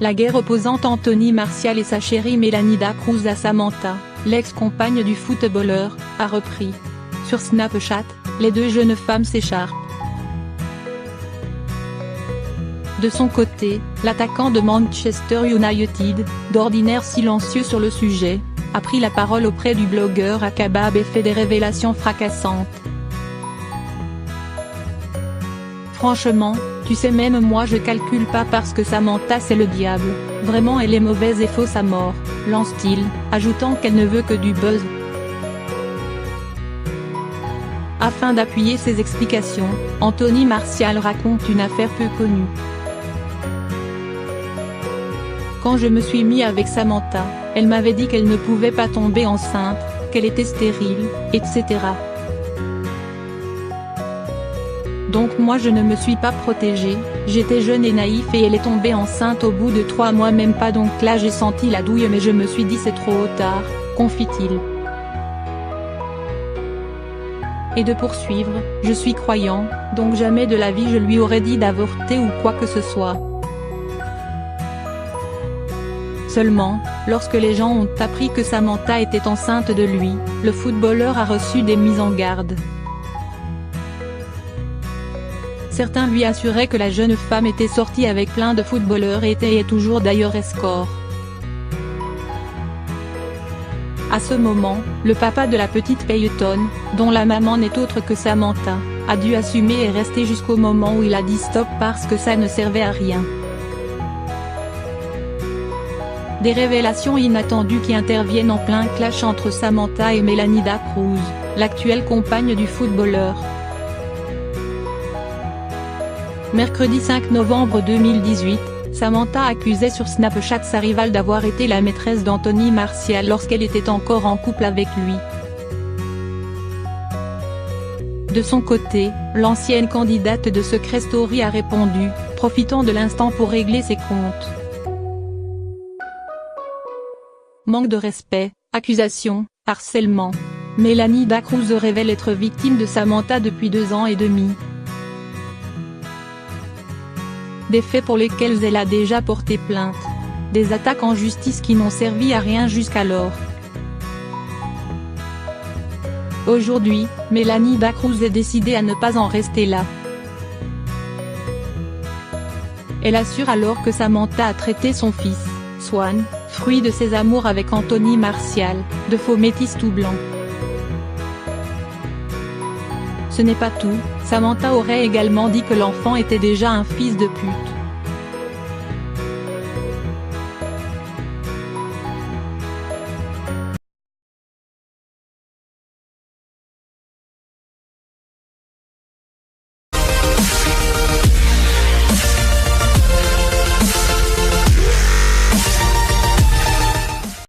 La guerre opposant Anthony Martial et sa chérie Melanie Cruz à Samantha, l'ex-compagne du footballeur, a repris. Sur Snapchat, les deux jeunes femmes s'écharpent. De son côté, l'attaquant de Manchester United, d'ordinaire silencieux sur le sujet, a pris la parole auprès du blogueur Akabab et fait des révélations fracassantes. Franchement, tu sais, même moi je calcule pas parce que Samantha c'est le diable, vraiment elle est mauvaise et fausse à mort, lance-t-il, ajoutant qu'elle ne veut que du buzz. Afin d'appuyer ses explications, Anthony Martial raconte une affaire peu connue. Quand je me suis mis avec Samantha, elle m'avait dit qu'elle ne pouvait pas tomber enceinte, qu'elle était stérile, etc. Donc moi je ne me suis pas protégée, j'étais jeune et naïf et elle est tombée enceinte au bout de 3 mois, même pas, donc là j'ai senti la douille mais je me suis dit c'est trop tard, confie-t-il. Et de poursuivre, je suis croyant, donc jamais de la vie je lui aurais dit d'avorter ou quoi que ce soit. Seulement, lorsque les gens ont appris que Samantha était enceinte de lui, le footballeur a reçu des mises en garde. Certains lui assuraient que la jeune femme était sortie avec plein de footballeurs et était toujours d'ailleurs escort. À ce moment, le papa de la petite Peyton, dont la maman n'est autre que Samantha, a dû assumer et rester jusqu'au moment où il a dit stop parce que ça ne servait à rien. Des révélations inattendues qui interviennent en plein clash entre Samantha et Melanie Cruz, l'actuelle compagne du footballeur. Mercredi 5 novembre 2018, Samantha accusait sur Snapchat sa rivale d'avoir été la maîtresse d'Anthony Martial lorsqu'elle était encore en couple avec lui. De son côté, l'ancienne candidate de Secret Story a répondu, profitant de l'instant pour régler ses comptes. Manque de respect, accusations, harcèlement. Melanie Cruz révèle être victime de Samantha depuis 2 ans et demi. Des faits pour lesquels elle a déjà porté plainte. Des attaques en justice qui n'ont servi à rien jusqu'alors. Aujourd'hui, Melanie Cruz est décidée à ne pas en rester là. Elle assure alors que Samantha a traité son fils, Swan, fruit de ses amours avec Anthony Martial, de faux métis tout blanc. Ce n'est pas tout, Samantha aurait également dit que l'enfant était déjà un fils de pute.